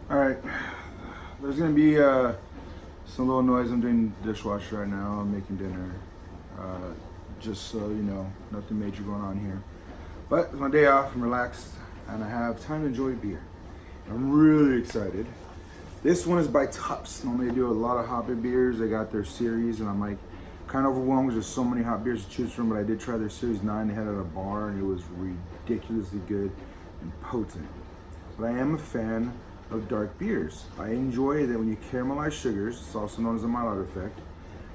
All right, there's gonna be some little noise. I'm doing dishwasher right now. I'm making dinner. Uh, just so you know, nothing major going on here. But it's my day off. I'm relaxed, and I have time to enjoy beer. I'm really excited. This one is by Tupps. Normally they do a lot of hop beers. They got their series, and I'm like kind of overwhelmed because there's so many hot beers to choose from. But I did try their series 9. They had it at a bar, and it was ridiculously good and potent. But I am a fan of dark beers. I enjoy that when you caramelize sugars, it's also known as the Maillard effect,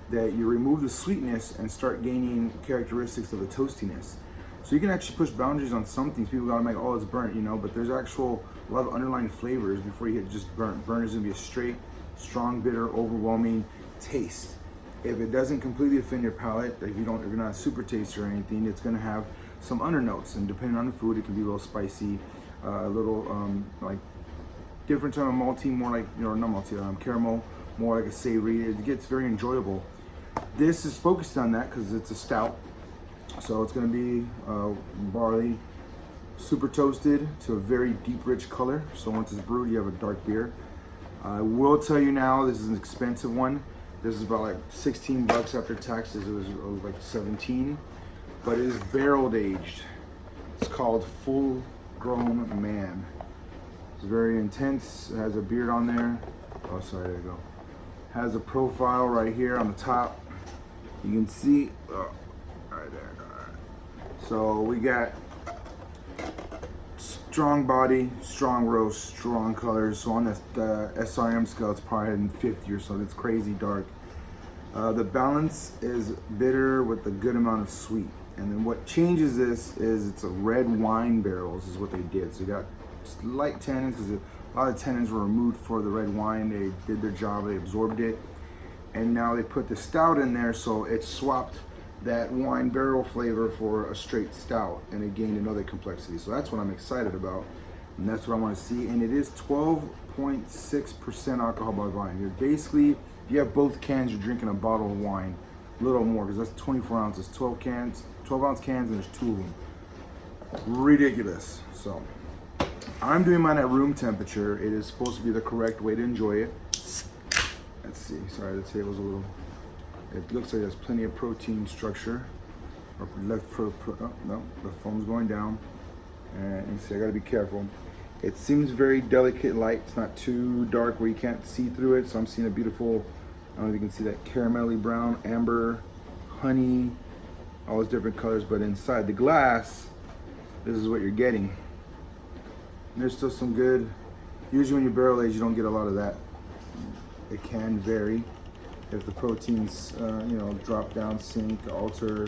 that you remove the sweetness and start gaining characteristics of the toastiness. So you can actually push boundaries on some things. People gotta make, oh, it's burnt, you know, but there's actual a lot of underlying flavors before you hit just burnt. Burnt is gonna be a straight, strong, bitter, overwhelming taste. If it doesn't completely offend your palate, if you're not a super taster or anything, it's gonna have some undernotes, and depending on the food, it can be a little spicy, a little like different type of malty, more like, you know, not malty, caramel, more like a savory. It gets very enjoyable. This is focused on that because it's a stout. So it's going to be barley, super toasted to a very deep, rich color. So once it's brewed, you have a dark beer. I will tell you now, this is an expensive one. This is about like 16 bucks after taxes. It was like 17, but it is barreled aged. It's called Full Grown Man. It's very intense. It has a beard on there. Oh, sorry, there you go. Has a profile right here on the top. You can see, right there. So we got strong body, strong roast, strong colors. So on the SRM scale, it's probably hitting 50 or so. It's crazy dark. The balance is bitter with a good amount of sweet. And then what changes this is it's a red wine barrels is what they did. So you got light tannins because a lot of tannins were removed for the red wine. They did their job, they absorbed it. And now they put the stout in there, so it swapped that wine barrel flavor for a straight stout, and it gained another complexity. So that's what I'm excited about, and that's what I want to see. And it is 12.6% alcohol by volume. You're basically, if you have both cans, you're drinking a bottle of wine, a little more, because that's 24 ounces, 12 cans, 12-ounce cans, and there's 2 of them. Ridiculous. So I'm doing mine at room temperature. It is supposed to be the correct way to enjoy it. Let's see, sorry, the table's a little, it looks like there's plenty of protein structure. Or left oh, no, the foam's going down. And you see, I gotta be careful. It seems very delicate light. It's not too dark where you can't see through it. So I'm seeing a beautiful, I don't know if you can see that caramelly brown, amber, honey, all those different colors. But inside the glass, this is what you're getting. And there's still some good, usually when you barrel age, you don't get a lot of that. It can vary if the proteins, you know, drop down, sink, alter.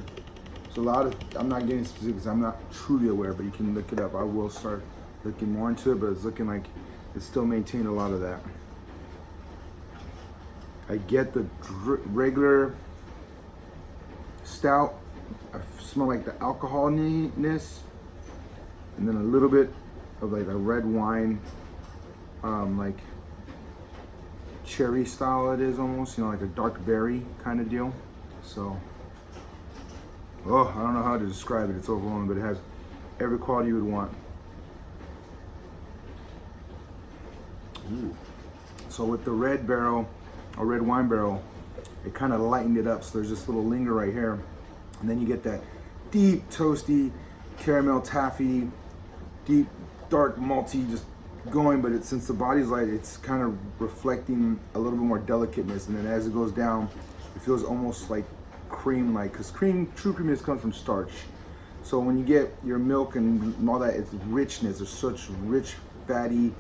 So a lot of, I'm not getting specifics, I'm not truly aware, but you can look it up. I will start looking more into it, but it's looking like it's still maintained a lot of that. I get the regular stout. I smell like the alcoholiness, and then a little bit of like a red wine, like cherry style it is almost, you know, like a dark berry kind of deal. So, oh, I don't know how to describe it. It's overwhelming, but it has every quality you would want. Ooh. So with the red barrel, or red wine barrel, it kind of lightened it up. So there's this little linger right here. And then you get that deep, toasty, caramel taffy, deep, dark, malty, just going, but it's, since the body's light, it's kind of reflecting a little bit more delicateness, and then as it goes down, it feels almost like cream, like, because cream, true creaminess comes from starch. So when you get your milk and all that, it's richness. There's such rich, fatty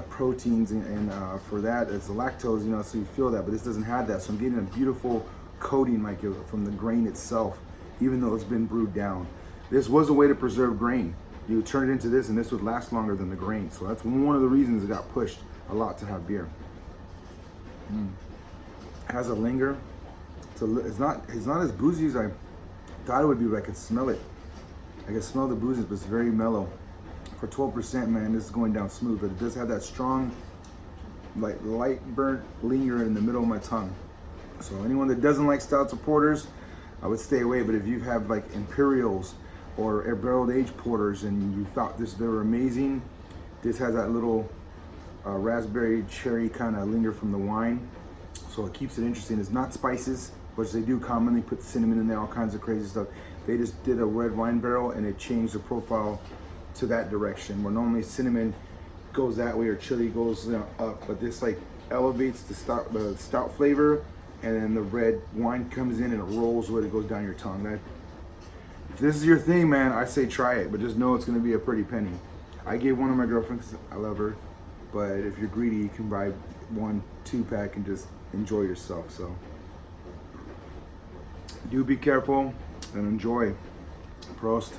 proteins, and for that, it's the lactose, you know, so you feel that, but this doesn't have that. So I'm getting a beautiful coating, like from the grain itself, even though it's been brewed down. This was a way to preserve grain. You would turn it into this, and this would last longer than the grain. So that's one of the reasons it got pushed a lot to have beer. It has a linger. It's not as boozy as I thought it would be, but I could smell it. I can smell the booziness, but it's very mellow. For 12%, man, this is going down smooth, but it does have that strong, like light burnt linger in the middle of my tongue. So anyone that doesn't like stouts or porters, I would stay away. But if you have like Imperials or barrel aged porters and you thought they were amazing, this has that little raspberry, cherry kind of linger from the wine. So it keeps it interesting. It's not spices, which they do commonly put cinnamon in there, all kinds of crazy stuff. They just did a red wine barrel and it changed the profile to that direction, where normally cinnamon goes that way or chili goes up, but this like elevates the stout flavor, and then the red wine comes in and it rolls with it, goes down your tongue. If this is your thing, man, I say try it, but just know it's gonna be a pretty penny. I gave one of my girlfriends, I love her, but if you're greedy, you can buy 1 2-pack and just enjoy yourself. So do be careful and enjoy. Prost.